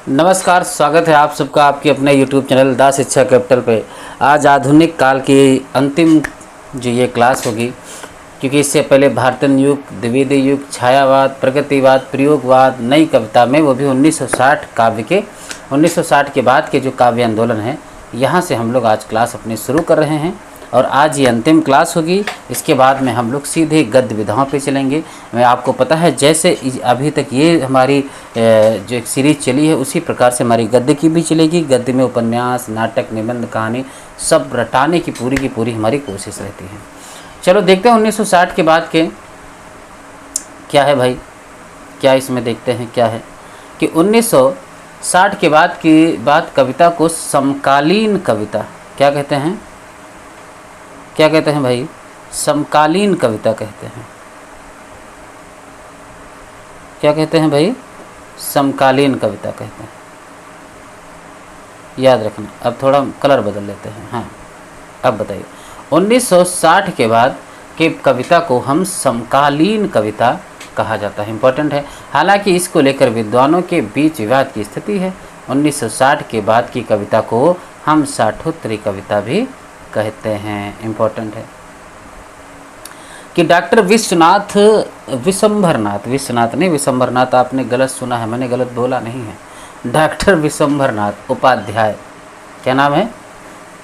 नमस्कार, स्वागत है आप सबका आपके अपने YouTube चैनल द शिक्षा कैपिटल पे। आज आधुनिक काल की अंतिम जो ये क्लास होगी, क्योंकि इससे पहले भारतीय युग, द्विवेदी युग, छायावाद, प्रगतिवाद, प्रयोगवाद, नई कविता में वो भी 1960 काव्य के 1960 के बाद के जो काव्य आंदोलन है, यहाँ से हम लोग आज क्लास अपनी शुरू कर रहे हैं और आज ये अंतिम क्लास होगी। इसके बाद में हम लोग सीधे गद्य विधाओं पे चलेंगे। मैं आपको पता है जैसे अभी तक ये हमारी जो एक सीरीज चली है उसी प्रकार से हमारी गद्य की भी चलेगी। गद्य में उपन्यास, नाटक, निबंध, कहानी सब रटाने की पूरी हमारी कोशिश रहती है। चलो देखते हैं 1960 के बाद के क्या है भाई, क्या इसमें देखते हैं क्या है कि 1960 के बाद की बात कविता को समकालीन कविता क्या कहते हैं, क्या कहते हैं भाई? समकालीन कविता कहते हैं। क्या कहते हैं भाई? समकालीन कविता कहते हैं। याद रखना। अब थोड़ा कलर बदल लेते हैं। हाँ, अब बताइए 1960 के बाद के कविता को हम समकालीन कविता कहा जाता है। इम्पोर्टेंट है। हालांकि इसको लेकर विद्वानों के बीच विवाद की स्थिति है। 1960 के बाद की कविता को हम साठोत्तरी कविता भी कहते हैं। इम्पोर्टेंट है कि डॉक्टर विश्वम्भरनाथ आपने गलत सुना है, मैंने गलत बोला नहीं है। डॉक्टर विश्वम्भरनाथ उपाध्याय, क्या नाम है?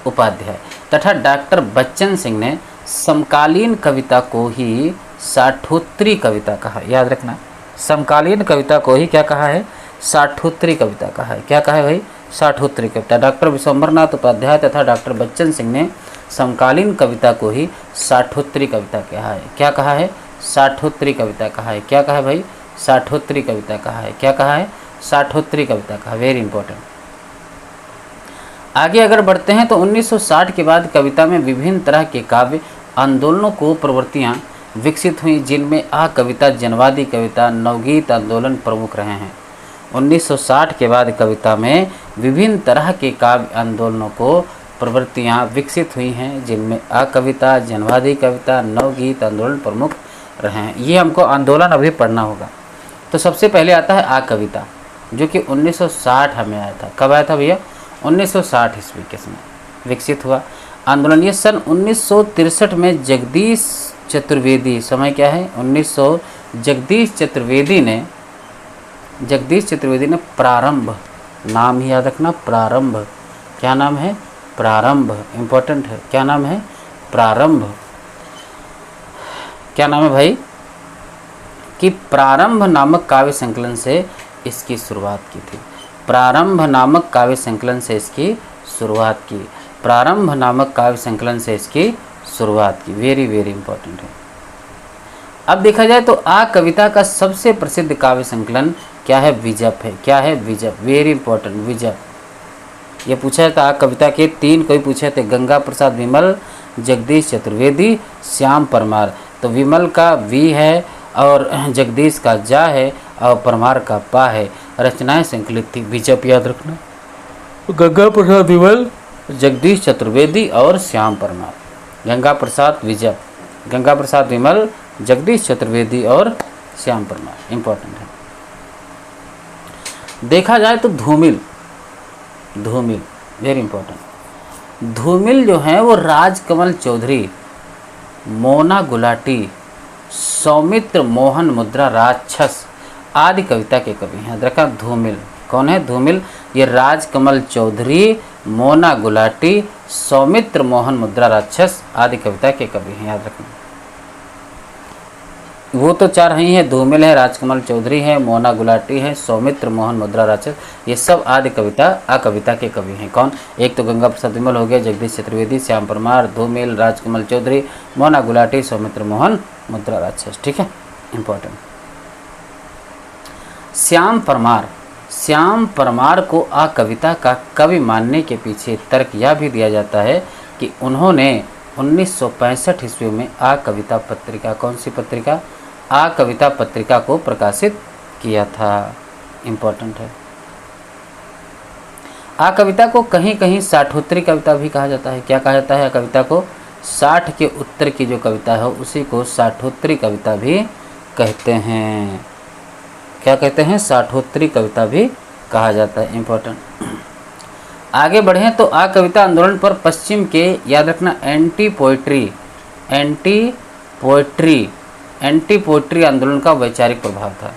उपाध्याय, तथा डॉक्टर बच्चन सिंह ने समकालीन कविता को ही साठोत्तरी कविता कहा। याद रखना, समकालीन कविता को ही क्या कहा है? साठोत्तरी कविता कहा है। क्या कहा है भाई? साठोत्तरी कविता। डॉक्टर विश्वम्भरनाथ उपाध्याय तथा डॉक्टर बच्चन सिंह ने समकालीन कविता को ही साठोत्तरी कविता कहा है। क्या कहा है? साठोत्तरी कविता कहा है। क्या कहा है भाई? साठोत्तरी कविता कहा है। क्या कहा है? साठोत्तरी कविता कहा। Very important. आगे अगर बढ़ते हैं तो 1960 के बाद कविता में विभिन्न तरह के काव्य आंदोलनों को प्रवृत्तियाँ विकसित हुई, जिनमें आ कविता, जनवादी कविता, नवगीत आंदोलन प्रमुख रहे हैं। 1960 के बाद कविता में विभिन्न तरह के काव्य आंदोलनों को प्रवृत्तियाँ विकसित हुई हैं, जिनमें आ कविता, जनवादी कविता, नवगीत आंदोलन प्रमुख रहे हैं। ये हमको आंदोलन अभी पढ़ना होगा। तो सबसे पहले आता है आ कविता, जो कि 1960 हमें आया था। कब आया था भैया? 1960 ईस्वी के समय विकसित हुआ आंदोलन। ये सन 1963 में जगदीश चतुर्वेदी, समय क्या है? जगदीश चतुर्वेदी ने प्रारंभ, नाम ही याद रखना, प्रारंभ। क्या नाम है? प्रारंभ। इम्पोर्टेंट है। क्या नाम है? प्रारंभ। क्या नाम है भाई? कि प्रारंभ नामक काव्य संकलन से इसकी शुरुआत की थी। प्रारंभ नामक काव्य संकलन से इसकी शुरुआत की। प्रारंभ नामक काव्य संकलन से इसकी शुरुआत की। वेरी इंपॉर्टेंट है। अब देखा जाए तो आ कविता का सबसे प्रसिद्ध काव्य संकलन क्या है? विजप है। क्या है? विजप। वेरी इंपॉर्टेंट, विजप। ये पूछा था कविता के 3 कोई पूछे थे, गंगा प्रसाद विमल, जगदीश चतुर्वेदी, श्याम परमार। तो विमल का वी है और जगदीश का जा है और परमार का पा है। रचनाएं संकलित थी। विजप याद रखना, गंगा प्रसाद विमल, जगदीश चतुर्वेदी और श्याम परमार। गंगा प्रसाद विजप, गंगा प्रसाद विमल, जगदीश चतुर्वेदी और श्याम परमार। इम्पोर्टेंट है। देखा जाए तो धूमिल, वेरी इंपॉर्टेंट। धूमिल जो है वो राजकमल चौधरी, मोना गुलाटी, सौमित्र मोहन मुद्रा राक्षस आदि कविता के कवि हैं। देखा, धूमिल कौन है? धूमिल ये राजकमल चौधरी, मोना गुलाटी, सौमित्र मोहन मुद्रा राक्षस आदि कविता के कवि हैं। याद रखना, वो तो 4 ही हैं। धूमिल है, राजकमल चौधरी है, मोना गुलाटी है, सौमित्र मोहन मुद्रा राक्षस, ये सब आदि कविता आ कविता के कवि हैं। कौन? एक तो गंगा प्रसाद विमल हो गया, जगदीश चतुर्वेदी, श्याम परमार, धूमिल, राजकमल चौधरी, मोना गुलाटी, सौमित्र मोहन मुद्रा राक्षस। ठीक है, इंपॉर्टेंट। श्याम परमार को आ कविता का कवि मानने के पीछे तर्क यह भी दिया जाता है कि उन्होंने 1965 ईस्वी में आ कविता पत्रिका, कौन सी पत्रिका? आ कविता पत्रिका को प्रकाशित किया था। इम्पोर्टेंट है। आ कविता को कहीं कहीं साठोत्तरी कविता भी कहा जाता है। क्या कहा जाता है? आ कविता को 60 के उत्तर की जो कविता है उसी को साठोत्तरी कविता भी कहते हैं। क्या कहते हैं? साठोत्तरी कविता भी कहा जाता है। इम्पोर्टेंट। आगे बढ़ें तो आ कविता आंदोलन पर पश्चिम के, याद रखना, एंटी पोइट्री आंदोलन का वैचारिक प्रभाव था।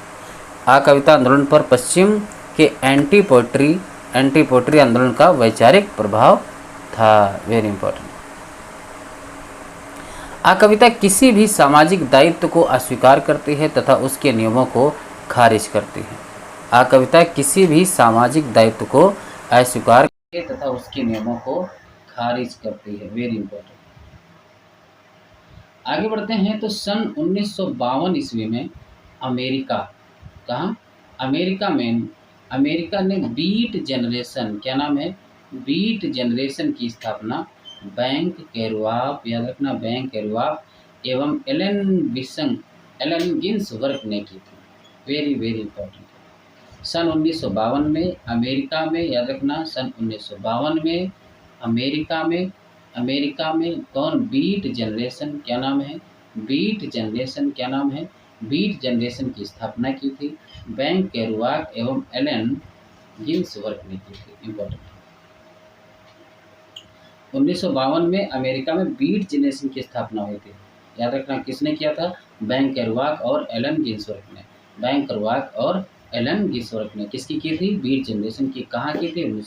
आ कविता आंदोलन पर पश्चिम के एंटी पोइट्री आंदोलन का वैचारिक प्रभाव था। Very important. आ कविता किसी भी सामाजिक दायित्व को अस्वीकार करती है तथा उसके नियमों को खारिज करती है। आ कविता किसी भी सामाजिक दायित्व को अस्वीकार करती है तथा उसके नियमों को खारिज करती है। Very important. आगे बढ़ते हैं तो सन 1952 ईस्वी में अमेरिका, कहाँ, अमेरिका ने बीट जनरेशन, क्या नाम है, बीट जनरेशन की स्थापना बैंक केरुआफ, याद रखना, बैंक केरुआफ एवं एलन गिन्सबर्ग ने की थी। Very very important. सन 1952 में अमेरिका में, याद रखना, सन 1952 में अमेरिका में कौन, बीट जनरेशन, क्या नाम है, बीट जनरेशन, क्या नाम है, बीट जनरेशन की स्थापना की थी बैंक केरुआक एवं एलन गिन्सबर्ग ने की थी। इम्पोर्टेंट। 1952 में अमेरिका में बीट जनरेशन की स्थापना हुई थी। याद रखना, किसने किया था, बैंक केरुआक और एलन गिन्सबर्ग ने। बैंक केरुआक और एलन गिन्सबर्ग ने किसकी की थी, बीट जनरेशन की। कहाँ की थी,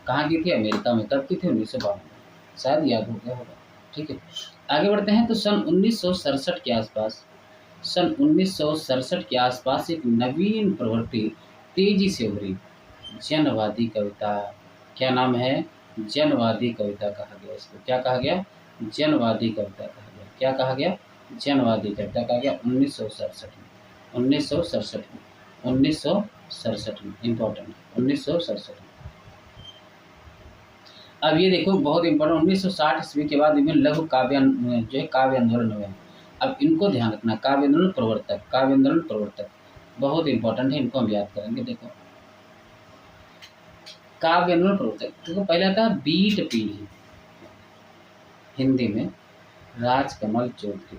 कहाँ की थी, अमेरिका में। कब की थी, 1952 में। शायद याद हो गया होगा। ठीक है, आगे बढ़ते हैं तो सन 1967 के आसपास, सन 1967 के आसपास एक नवीन प्रवृत्ति तेजी से उभरी, जनवादी कविता। क्या नाम है, जनवादी कविता कहा गया इसको। क्या कहा गया, जनवादी कविता कहा गया। क्या कहा गया, जनवादी कविता कहा गया 1967 में। 1967 में इम्पोर्टेंट, 1967 में। अब ये देखो बहुत इंपॉर्टेंट, 1960 ईस्वी के बाद इनमें लघु काव्य जो है काव्य आंदोलन हुए। अब इनको ध्यान रखना, काव्य आंदोलन प्रवर्तक बहुत इंपॉर्टेंट है, इनको हम याद करेंगे। देखो काव्य आंदोलन प्रवर्तक, देखो पहला था बीट पीढ़ी, हिंदी में राजकमल चौधरी।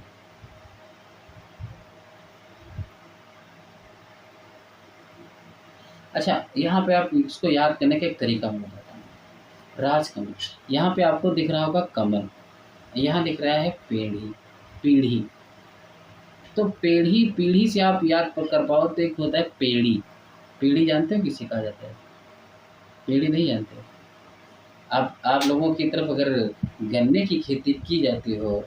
अच्छा, यहाँ पे आप इसको याद करने का एक तरीका मैं बताता हूँ। राजकमल, यहाँ पे आपको दिख रहा होगा कमल, यहाँ दिख रहा है पीढ़ी। तो पीढ़ी से आप याद कर पाओ तो एक होता है पीढ़ी जानते हो किसे कहा जाता है, पीढ़ी नहीं जानते। आप लोगों की तरफ अगर गन्ने की खेती की जाती हो,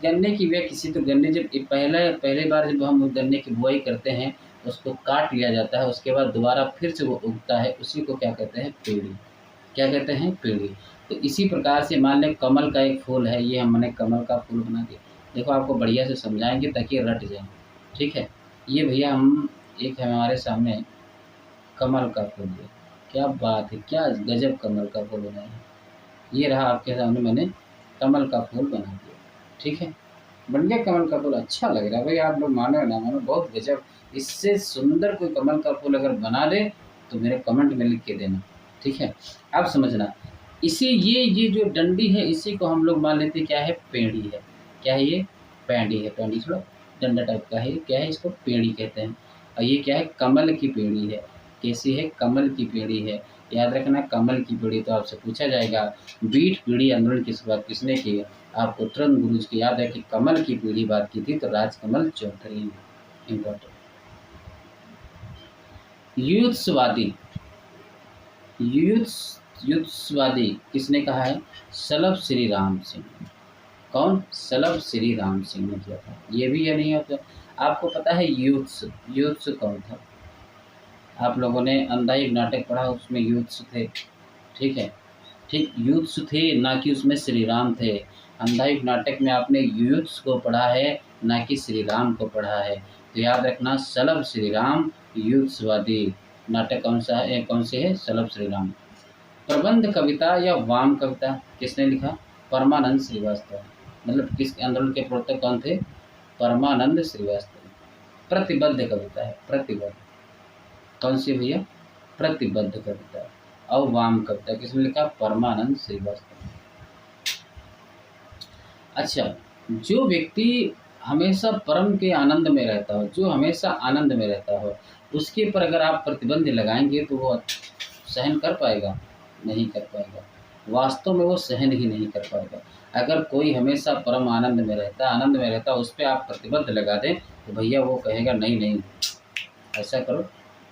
गन्ने की वे किसी तो गन्ने जब पहले बार जब हम गन्ने की बुआई करते हैं उसको काट लिया जाता है, उसके बाद दोबारा फिर से वो उगता है, उसी को क्या कहते हैं, पीढ़ी। क्या कहते हैं, पीढ़ी। तो इसी प्रकार से मान लें कमल का एक फूल है, ये हमने कमल का फूल बना दिया। देखो आपको बढ़िया से समझाएंगे ताकि रट जाए। ठीक है, ये भैया हम एक है हमारे सामने कमल का फूल है, क्या बात है, क्या गजब कमल का फूल बनाया है। ये रहा आपके सामने मैंने कमल का फूल बना दिया। ठीक है, बन गया कमल का फूल, अच्छा लग रहा है भाई, आप लोग मानो ना मानो, बहुत गजब। इससे सुंदर कोई कमल का फूल अगर बना दे तो मेरे कमेंट में लिख के देना। ठीक है, अब समझना, इसी ये जो डंडी है इसी को हम लोग मान लेते हैं क्या है, पेड़ी है। क्या है ये, पेड़ी थोड़ा डंडा टाइप का है, क्या है, इसको पेड़ी कहते हैं। और ये क्या है, कमल की पेड़ी है। कैसी है, कमल की पेड़ी है। याद रखना, कमल की पेड़ी। तो आपसे पूछा जाएगा बीट पीढ़ी आंदोलन की शुरुआत किसने की, आपको तुरंत गुरुज की याद है कि कमल की पीढ़ी बात की थी तो राजकमल चौधरी। इम्पोर्टेंट। युद्धवादी किसने कहा है, सलभ श्री राम सिंह। कौन, सलभ श्री राम सिंह ने किया था। ये भी ये नहीं होता। आपको पता है युद्ध कौन था, आप लोगों ने अंधाई नाटक पढ़ा, उसमें युद्ध थे। ठीक है, ठीक, युद्ध थे, ना कि उसमें श्री राम थे। अंधाई नाटक में आपने युद्ध को पढ़ा है, ना कि श्री राम को पढ़ा है। तो याद रखना, सलभ श्री राम युद्धवादी नाटक कौन सा है, कौन से है, सलभ श्री राम। प्रबंध कविता या वाम कविता किसने लिखा, परमानंद श्रीवास्तव। मतलब किस आंदोलन के प्रवर्तक कौन थे, परमानंद श्रीवास्तव। प्रतिबद्ध कविता है, प्रतिबद्ध कौन सी भैया, प्रतिबद्ध कविता। और वाम कविता किसने लिखा, परमानंद श्रीवास्तव। अच्छा, जो व्यक्ति हमेशा परम के आनंद में रहता हो, जो हमेशा आनंद में रहता हो, उसके पर अगर आप प्रतिबंध लगाएंगे तो वो सहन कर पाएगा? नहीं कर पाएगा। वास्तव में वो सहन ही नहीं कर पाएगा। अगर कोई हमेशा परम आनंद में रहता, आनंद में रहता, उस पे आप प्रतिबंध लगा दें तो भैया वो कहेगा नहीं नहीं, ऐसा करो,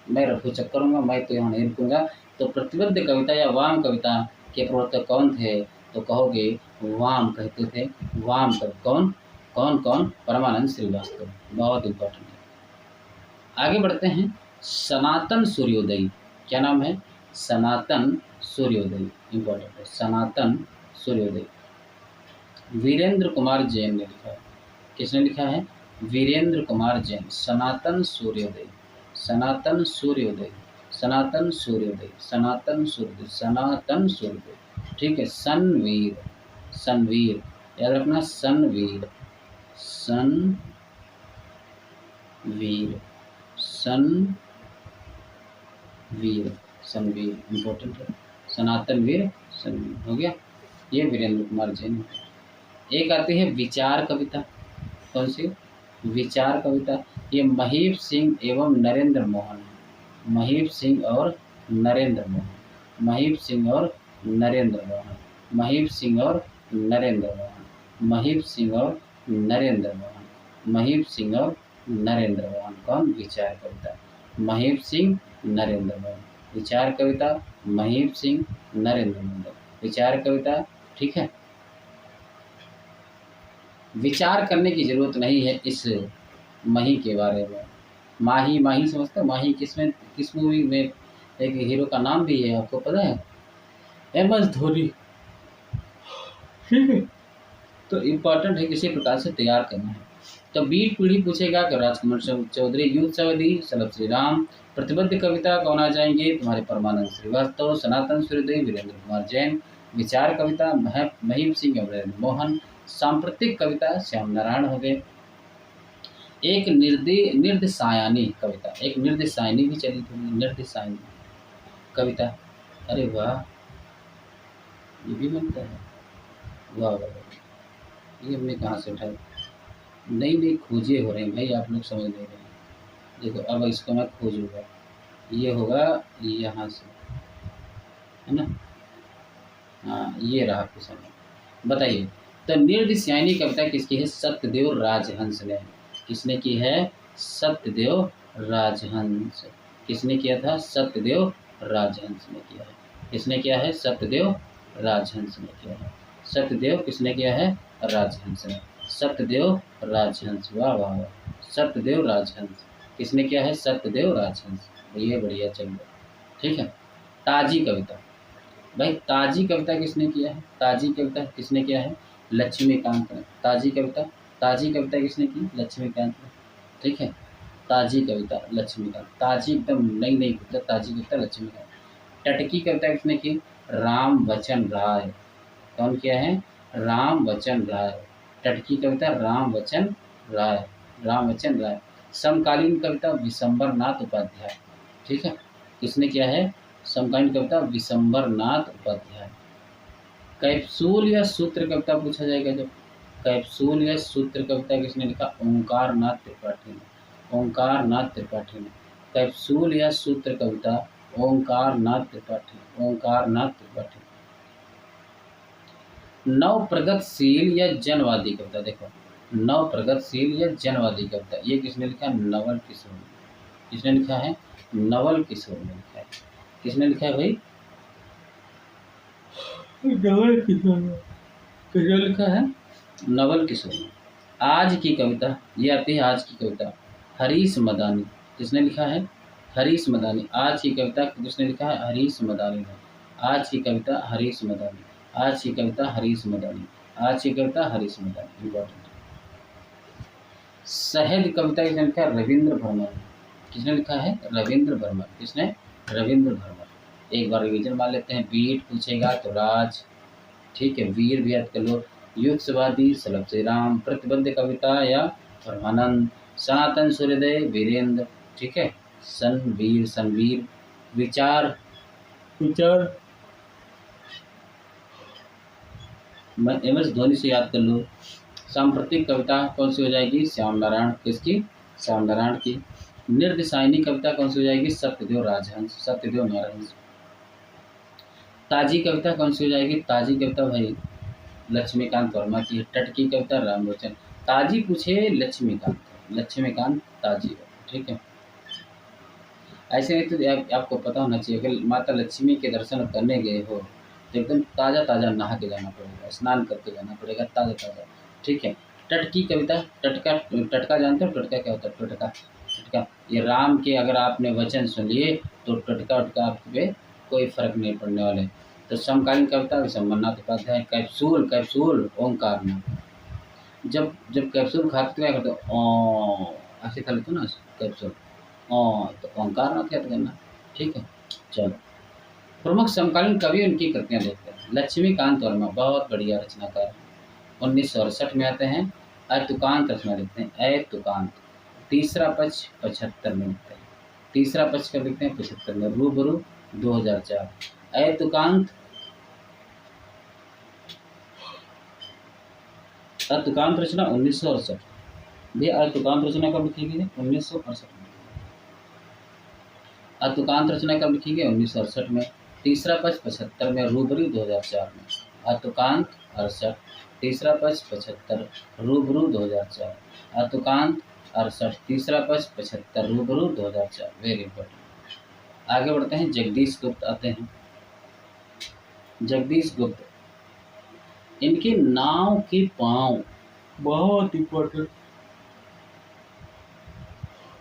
मैं रफू चक्कर करूँगा, मैं तो यहाँ नहीं रुकूँगा। तो प्रतिबद्ध कविता या वाम कविता के प्रवर्तक कौन थे? तो कहोगे वाम कहते थे। वाम कवि कौन? कौन कौन? परमानंद श्रीवास्तव। बहुत इम्पोर्टेंट है। आगे बढ़ते हैं। सनातन सूर्योदय, क्या नाम है? सनातन सूर्योदय, इम्पोर्टेंट है। सनातन सूर्योदय वीरेंद्र कुमार जैन ने लिखा है। किसने लिखा है? वीरेंद्र कुमार जैन। सनातन सूर्योदय, सनातन सूर्योदय, सनातन सूर्योदय, सनातन सूर्योदय, सनातन सूर्योदय, ठीक है। सनवीर, सनवीर याद रखना, सनवीर, सनवीर, सनवीर, सनवीर इम्पोर्टेंट है। सनातन वीर, सनवीर हो गया। ये वीरेंद्र कुमार जैन। एक आती है विचार कविता। कौन सी? विचार कविता। ये महीप सिंह एवं नरेंद्र मोहन, महीप सिंह और नरेंद्र मोहन, महीप सिंह और नरेंद्र मोहन, महीप सिंह और नरेंद्र मोहन, महीप सिंह और नरेंद्र मोहन, महीप सिंह और नरेंद्र मोहन। कौन? विचार कविता, महीप सिंह, नरेंद्र मोहन। विचार कविता, महीप सिंह, नरेंद्र मोहन। विचार कविता, ठीक है। विचार करने की ज़रूरत नहीं है इस मही के बारे में। माही, माही समझते हो? माही किसमें, किस मूवी में एक हीरो का नाम भी है, आपको पता है? MS धोनी, ठीक है। तो इम्पॉर्टेंट है किसी प्रकार से तैयार करना है। तो बीट पीढ़ी पूछेगा कि राजकुमार चौधरी, यूथ सवदी, सलभ श्री राम। प्रतिबद्ध कविता कौन आ जाएंगे तुम्हारे? परमानंद श्रीवास्तव, सनातन सूर्योदय, वीरेंद्र कुमार जैन। विचार कविता महीप सिंह और नरेंद्र मोहन। सांप्रतिक कविता श्याम नारायण हो गए। एक निर्देशायनी कविता, एक निर्देशायनी भी चली थी, निर्देशायनी कविता। अरे वाह, ये भी बनता है, वाह वाह। ये हमने कहाँ से उठाया? नई नई खोजें हो रही हैं भाई, आप लोग समझ नहीं रहे हैं। देखो अब इसको मैं खोजूंगा, ये होगा यहाँ से, है ना? हाँ, ये रहा किसान। बताइए, तो निर्देशायनी कविता किसकी है? सत्यदेव राजहंस ने। किसने की है? सत्यदेव राजहंस। किसने किया था? सत्यदेव राजहंस ने किया है। किसने किया है? सत्यदेव राजहंस ने किया है। सत्यदेव किसने किया है? राजहंस ने। सत्यदेव राजहंस, वाह वाह वाह। सत्यदेव राजहंस किसने किया है? सत्यदेव राजहंस। ये बढ़िया, चलिए ठीक है। ताजी कविता, भाई ताजी कविता किसने किया है? ताजी कविता किसने किया है? लक्ष्मीकांत ने। ताजी कविता, ताजी कविता किसने की? लक्ष्मीकांत ने, ठीक है। ताजी कविता लक्ष्मीकांत, ताजी एकदम नई नई कविता, ताजी कविता लक्ष्मीकांत। टटकी कविता किसने की? राम वचन राय। कौन किया है? राम वचन राय। टटकी कविता राम वचन राय, राम वचन राय। समकालीन कविता विशंबर नाथ उपाध्याय, ठीक है। किसने किया है? समकालीन कविता विशंबर नाथ उपाध्याय। कैप्सूल या सूत्र कविता पूछा जाएगा जब, कैप्सूल या सूत्र कविता किसने लिखा? ओंकार नाथ त्रिपाठी ने। ओंकार नाथ त्रिपाठी ने। कैप्सूल या सूत्र कविता ओंकार नाथ त्रिपाठी, ओंकार नाथ त्रिपाठी। नव प्रगतिशील या जनवादी कविता, देखो नव प्रगतिशील या जनवादी कविता, ये किसने लिखा? नवल किशोर ने। किसने लिखा है? नवल किशोर ने लिखा है। किसने लिखा है भाई? नवल किशोर ने। किसने लिखा है? नवल किशोर ने। आज की कविता, ये आती है आज की कविता, हरीश मदानी। किसने लिखा है? हरीश मदानी। आज की कविता किसने लिखा है? हरीश मदानी ने। आज की कविता हरीश मदानी, आज की कविता हरीश मदानी, आज की कविता हरीश मदानी, इम्पोर्टेंट। शहद कविता किसने लिखा है? रविंद्र भरमर। किसने लिखा है? रविंद्र भरमर। किसने? रविंद्र भरमर। एक बार रिवीजन मार लेते हैं। बीट पूछेगा तो राज, ठीक है। वीर भी याद कर लो। युद्धवादी सलभ श्री राम। प्रतिबद्ध कविता या परमानंद। सनातन सूर्योदय वीरेंद्र, ठीक है। सनवीर, सनवीर। विचार, विचार MS धोनी से याद कर लो। सांप्रतिक कविता कौन सी हो जाएगी? श्याम नारायण, किसकी? श्याम नारायण की। निर्देशायनी कविता कौन सी हो जाएगी? सत्यदेव राजहंस, सत्यदेव नारायण। ताजी कविता कौन सी हो जाएगी? ताजी कविता भाई लक्ष्मीकांत वर्मा की। तट की कविता रामलोचन। ताजी पूछे लक्ष्मीकांत, लक्ष्मीकांत ताजी है, ठीक है। ऐसे नहीं तो आपको पता होना चाहिए कि माता लक्ष्मी के दर्शन करने गए हो तो एकदम ताज़ा ताज़ा नहा के जाना पड़ेगा, स्नान करके जाना पड़ेगा, ताज़ा ताज़ा, ठीक है। तट की कविता, टटका जानते हो? टटका क्या होता है? टटका, टटका ये राम के अगर आपने वचन सुन लिए तो टटका उटका आप पे कोई फर्क नहीं पड़ने वाले। तो समकालीन कविता शंभरनाथ उपाध्याय। कैप्सूल, कैप्सूल ओंकार में, जब जब कैप्सूल खाते तो क्या करते हो? ऐसे खा लेते हो ना कैप्सूल, तो ओंकार नाथ याद करना, ठीक है। चलो, प्रमुख समकालीन कवि उनकी कृतियाँ देखते हैं। लक्ष्मीकांत वर्मा बहुत बढ़िया रचनाकार हैं, 1968 में आते हैं। अतुकांत रचना लिखते हैं, अतुकांत। तीसरा पक्ष 75 में लिखते हैं। तीसरा पक्ष कब लिखते हैं? 75 में। रूबरू 2004। अतुकांत, अतुकांत रचना 1968। भैया अतुकांत रचना कब लिखी गई है? 1968 में। अतुकांत रचना कब लिखी गई? 1968 में। तीसरा पक्ष 75 में। रूबरू 2004 में। अतुकांत 68, तीसरा पक्ष 75, रूबरू 2004। अतुकांत 68, तीसरा पक्ष 75, रूबरू 2004। Very important. आगे बढ़ते हैं, जगदीश गुप्त आते हैं। जगदीश गुप्त, इनके नाव के पांव बहुत इंपॉर्टेंट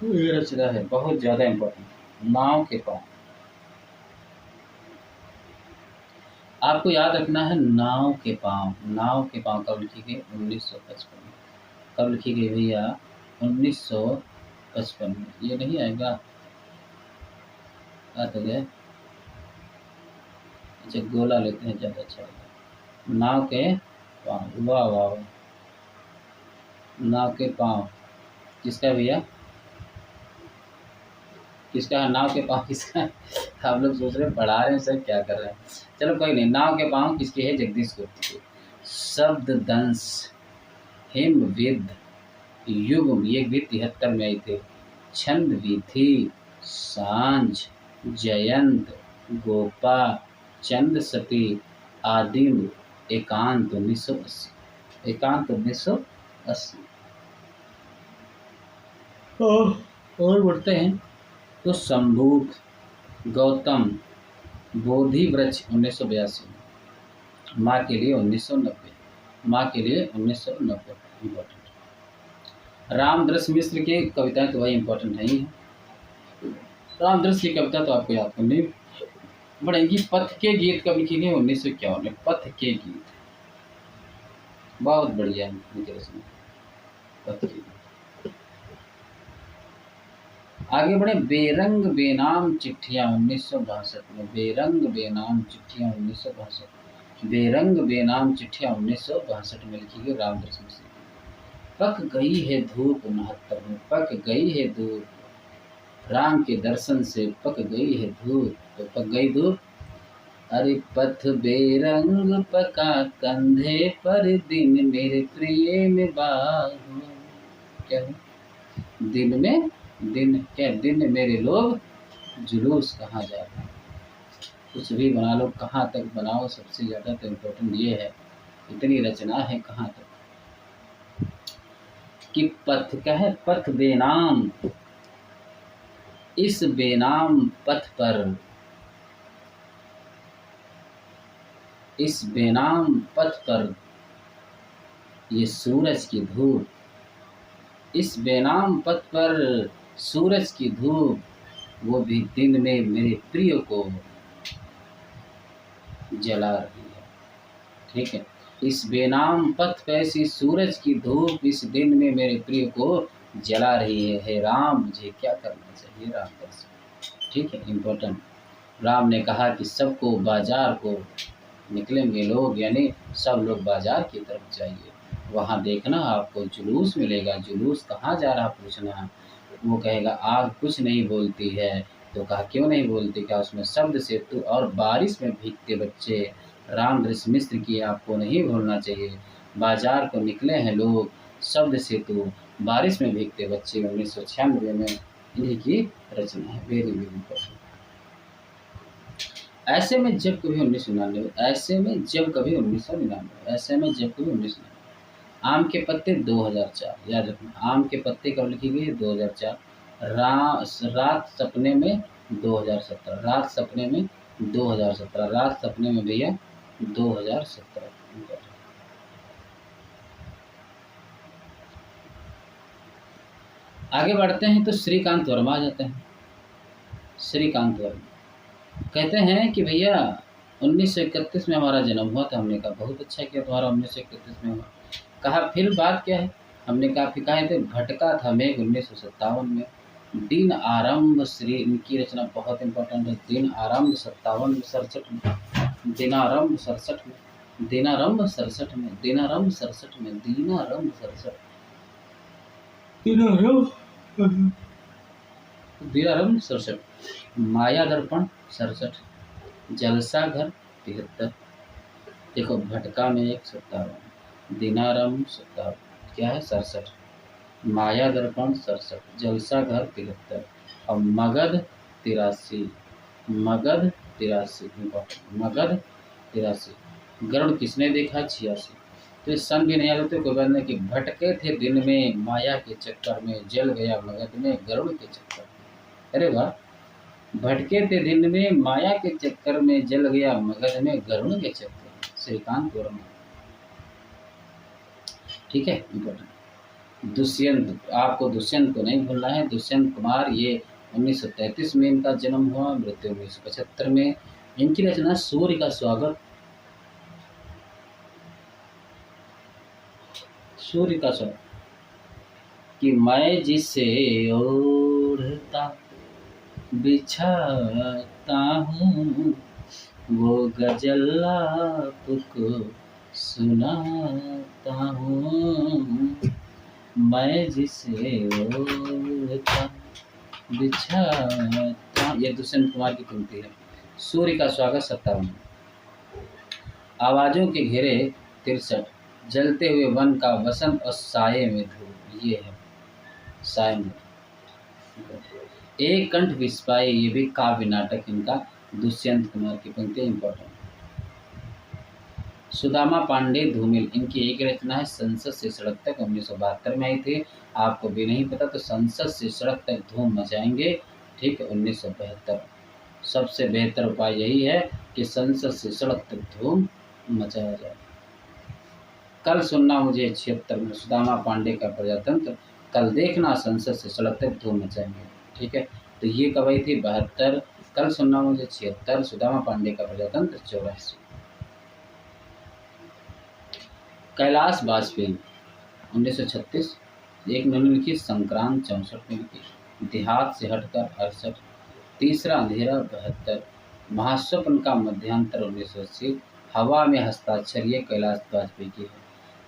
रचना है, बहुत ज्यादा इंपॉर्टेंट। नाव के पांव आपको याद रखना है। नाव के पांव, नाव के पांव कब लिखी गई? 1955 में। कब लिखी गई भैया? 1955 में। ये नहीं आएगा, आ तो गए। अच्छा गोला लेते हैं, ज़्यादा अच्छा होगा। नाव के पांव, वाह वाह वाह। नाव के पांव किसका है भैया? किसका है नाव के पांव? किसका है? आप लोग सोच रहे हैं पढ़ा रहे हैं सर, क्या कर रहे हैं। चलो कोई नहीं। नाव के पांव किसकी है? जगदीश गुप्त की। शब्द दंश, हिमविद, युग्म, ये भी 73 में आई थे। छंद विधि, सांझ, जयंत, गोपा, चंद सती, आदिम, एकांत 1980। एकांत 1980। और बढ़ते हैं तो शंभूक, गौतम, बोधि वृक्ष 1982 में। माँ के लिए 1990, माँ के लिए 1990 इम्पोर्टेंट। रामदृश मिश्र की कविताएं तो वही इम्पोर्टेंट नहीं है। रामदृश की कविता तो आपको याद करनी पड़ेगी। पथ के गीत कब लिखी गई? 1951 में। पथ के गीत बहुत बढ़िया है इनकी रचना, पथ के गीत। आगे बढ़े, बेरंग बेनाम चिट्ठियाँ 1962 में। बेरंग बेनाम चिट्ठियाँ 1962। बेरंग बेनाम चिट्ठियाँ 1962 में लिखी गई रामदृश मिश्र। पक गई है धूप 69 में। पक गई है धूप, राम के दर्शन से पक गई है धूप। तो पक गई धूप। अरे पथ बेरंग पका कंधे पर, दिन मेरे प्रिय में बाहु। क्या है? दिन में, दिन क्या? दिन मेरे लोग जुलूस कहाँ जा रहा है। कुछ भी बना लो, कहाँ तक बनाओ, सबसे ज़्यादा तो इम्पोर्टेंट ये है। इतनी रचना है कहाँ तक कि पथ क्या है? पथ बेनाम, इस बेनाम पथ पर, इस बेनाम पथ पर ये सूरज की धूप, इस बेनाम पथ पर सूरज की धूप, वो भी दिन में मेरे प्रिय को जला रही है। ठीक है, इस बेनाम पथ पर ऐसी सूरज की धूप इस दिन में मेरे प्रिय को जला रही है। हे राम, मुझे क्या करना चाहिए? राम दर्शन, ठीक है, इम्पोर्टेंट। राम ने कहा कि सबको बाजार को निकलेंगे लोग, यानी सब लोग बाजार की तरफ जाइए, वहाँ देखना आपको जुलूस मिलेगा। जुलूस कहाँ जा रहा पूछना, वो कहेगा आग कुछ नहीं बोलती है। तो कहा क्यों नहीं बोलती? क्या उसमें शब्द से और बारिश में भीगते बच्चे। रामदृश मिश्र की आपको नहीं भूलना चाहिए। बाजार को निकले हैं लोग, शब्द से तो बारिश में भीगते बच्चे। 1996 में इन्हीं की रचना है। Very very important. ऐसे में जब कभी 1999, ऐसे में जब कभी 1999, ऐसे में जब कभी 1999। आम के पत्ते 2004, याद रखना। आम के पत्ते कब लिखी गई है? 2004। रात सपने में 2017, रात सपने में 2017, रात सपने में भैया 2017। आगे बढ़ते हैं तो श्रीकांत वर्मा आ जाते हैं। श्रीकांत वर्मा कहते हैं कि भैया 1931 में हमारा जन्म हुआ था। हमने कहा बहुत अच्छा किया तुम्हारा 1931 में हुआ। कहा फिर बात क्या है? हमने कहा फिर कहे थे भटका था मेघ 1957 में। दिन आरंभ श्री, इनकी रचना बहुत इंपॉर्टेंट है। दिन आरंभ 57 में, 67 में, दिनारंभ 67 में, दिनारंभ 67 में, दिनारंभ 67 में, दिनारंभ 67, दिनारंभ 67, माया दर्पण 67, जलसा घर 73। देखो भटका में 57, दिनारंभ 57, क्या है 67, माया दर्पण 67, जलसा घर 73 और मगध 83, मगध 83, मगध 83। गरुड़ किसने देखा? 86। तो इस सन भी नहीं आ रहे थे, कोई बात नहीं। कि भटके थे दिन में माया के चक्कर में, जल गया मगध में गरुड़ के चक्कर में। अरे वाह, भटके थे दिन में माया के चक्कर में, जल गया मगध में गरुड़ के चक्कर में। श्रीकांत वर्मा। ठीक है, इम्पोर्टेंट। दुष्यंत, आपको दुष्यंत को नहीं भूलना है। दुष्यंत कुमार, ये 1933 में इनका जन्म हुआ, मृत्यु 1975 में। इनकी रचना सूर्य का स्वागत, सूर्य का स्वागत। कि मैं जिसे ओढ़ता बिछाता हूँ, वो गजल आपको सुनाता हूँ। मैं जिसे ओढ़ता बिछाता, ये दुष्यंत कुमार की पंक्ति है। सूर्य का स्वागत 57। आवाज़ों के घेरे 63, जलते हुए वन का वसंत और साये में धूप, ये है साये में। एक कंठ विस्पाई, ये भी काव्य नाटक इनका, दुष्यंत कुमार की पंक्ति इंपॉर्टेंट। सुदामा पांडे धूमिल, इनकी एक रचना है संसद से सड़क तक, 1972 में आई थी। आपको भी नहीं पता तो संसद से सड़क तक धूम मचाएंगे, ठीक है, 1972। सबसे बेहतर उपाय यही है कि संसद से सड़क तक धूम मचाया जाए। कल सुनना मुझे 76 में सुदामा पांडे का प्रजातंत्र, कल देखना संसद से सड़क तक धूम मचाएंगे। ठीक है, तो ये कब आई थी? 72। कल सुनना मुझे 76, सुदामा पांडे का प्रजातंत्र 84। कैलाश बाजपेयी 1936, एक उन्होंने लिखी संक्रांत 64 में लिखी, देहात से हटकर 68, तीसरा अंधेरा 72, महास्वप्न का मध्यांतर 1980, हवा में हस्ताक्षर, ये कैलाश बाजपेयी की है।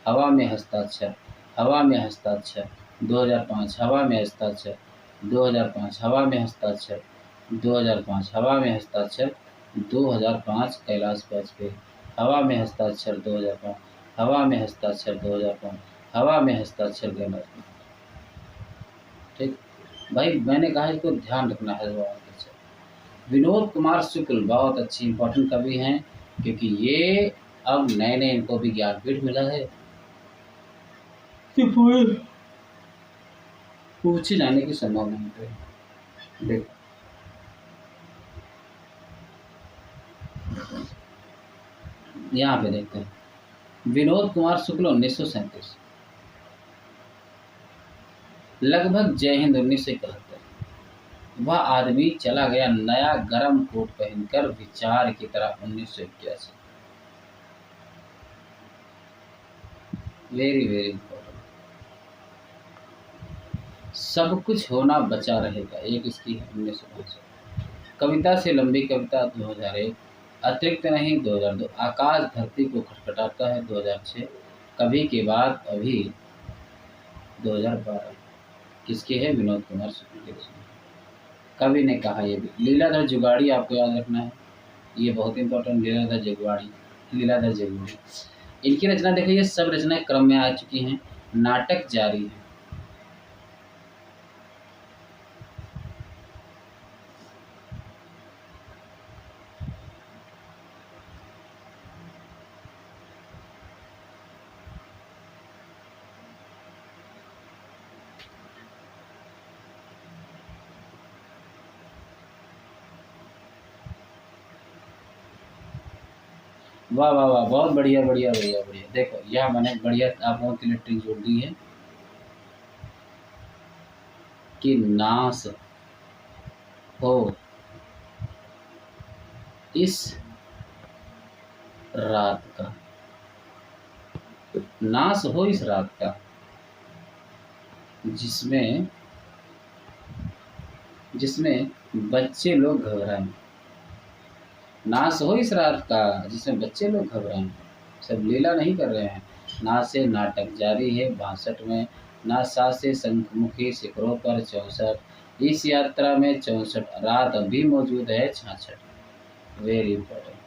हवा में हस्ताक्षर, हवा में हस्ताक्षर 2005, हवा में हस्ताक्षर 2005, हवा में हस्ताक्षर 2005, हवा में हस्ताक्षर 2005, कैलाश बाजपेयी। हवा में हस्ताक्षर 2005, हवा में हस्ताक्षर 2005, हवा में हस्ताक्षर 2005। ठीक भाई, मैंने कहा इसको ध्यान रखना है। विनोद कुमार शुक्ल बहुत अच्छी इंपॉर्टेंट कवि हैं, क्योंकि ये अब नए नए इनको भी ज्ञानपीठ मिला है, पूछे जाने की संभावना है। देखो यहाँ पे देखते हैं, विनोद कुमार शुक्ल 1937, लगभग जय हिंद 1971, वह आदमी चला गया नया गरम कोट पहनकर विचार की तरह 1981। Very very important. सब कुछ होना बचा रहेगा, एक इसकी है 1962। कविता से लंबी कविता 2001, अतिरिक्त नहीं 2002, आकाश धरती को खटखटाता है 2006, कभी के बाद अभी 2012, किसकी है? विनोद कुमार शुक्ल की रचना। कवि ने कहा ये भी। लीलाधर जुगाड़ी आपको याद रखना है, ये बहुत इंपॉर्टेंट। लीलाधर जुगाड़ी, लीलाधर जुगाड़ी इनकी रचना देखो, ये सब रचनाएं क्रम में आ चुकी हैं। नाटक जारी है। वाह वाह वाह, बहुत बढ़िया बढ़िया बढ़िया बढ़िया। देखो यह मैंने बढ़िया आप लोगों के लिए ट्रिक जोड़ दी है कि नाश हो इस रात का, नाश हो इस रात का, जिसमें जिसमें बच्चे लोग घबराएं। नाश हो इस रात का जिसमें बच्चे लोग घबराएं। सब लीला नहीं कर रहे हैं। ना से नाटक जारी है 62 में, ना सा से शंखमुखी शिखरों पर 64, इस यात्रा में 64, रात अभी मौजूद है 66। Very important.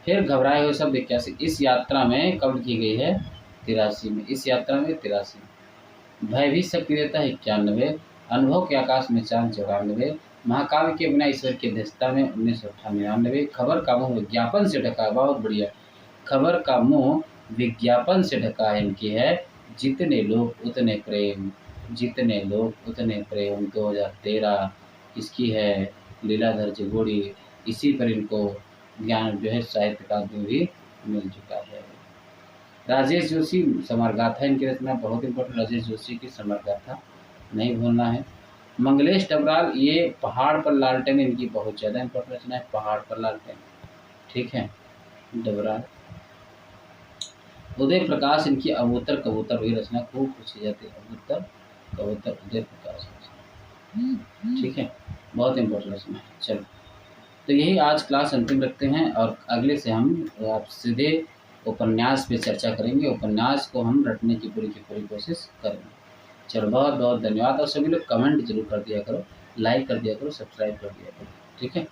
फिर घबराए हुए शब्द 81, इस यात्रा में कब की गई है 83 में, इस यात्रा में 83 में। भयभीत सक्रियता 91, अनुभव के आकाश में चांद 94, महाकाव्य के बिना ईश्वर की अध्यक्षता में 1998, खबर का मुंह विज्ञापन से ढका, बहुत बढ़िया, खबर का मुंह विज्ञापन से ढका है इनकी है जितने लोग उतने प्रेम, जितने लोग उतने प्रेम 2013 इसकी है लीलाधर जगोड़ी। इसी पर इनको ज्ञान जो है साहित्य अकादमी भी मिल चुका है। राजेश जोशी समर गाथा इनकी रचना, बहुत इंपॉर्टेंट, राजेश जोशी की समर गाथा नहीं भूलना है। मंगलेश डबराल, ये पहाड़ पर लालटेन इनकी बहुत ज़्यादा इंपॉर्टेंट रचना है, पहाड़ पर लालटेन, ठीक है, डबराल। उदय प्रकाश इनकी अबूतर कबूतर भी रचना खूब पूछी जाती है, अबूतर कबूतर उदय प्रकाश, ठीक है, बहुत इंपॉर्टेंट रचना है। चलो तो यही आज क्लास अंतिम रखते हैं और अगले से हम आप सीधे उपन्यास पे चर्चा करेंगे। उपन्यास को हम रटने की पूरी कोशिश करेंगे। चलो बहुत बहुत धन्यवाद और सभी लोग कमेंट जरूर कर दिया करो, लाइक कर दिया करो, सब्सक्राइब कर दिया करो, ठीक है।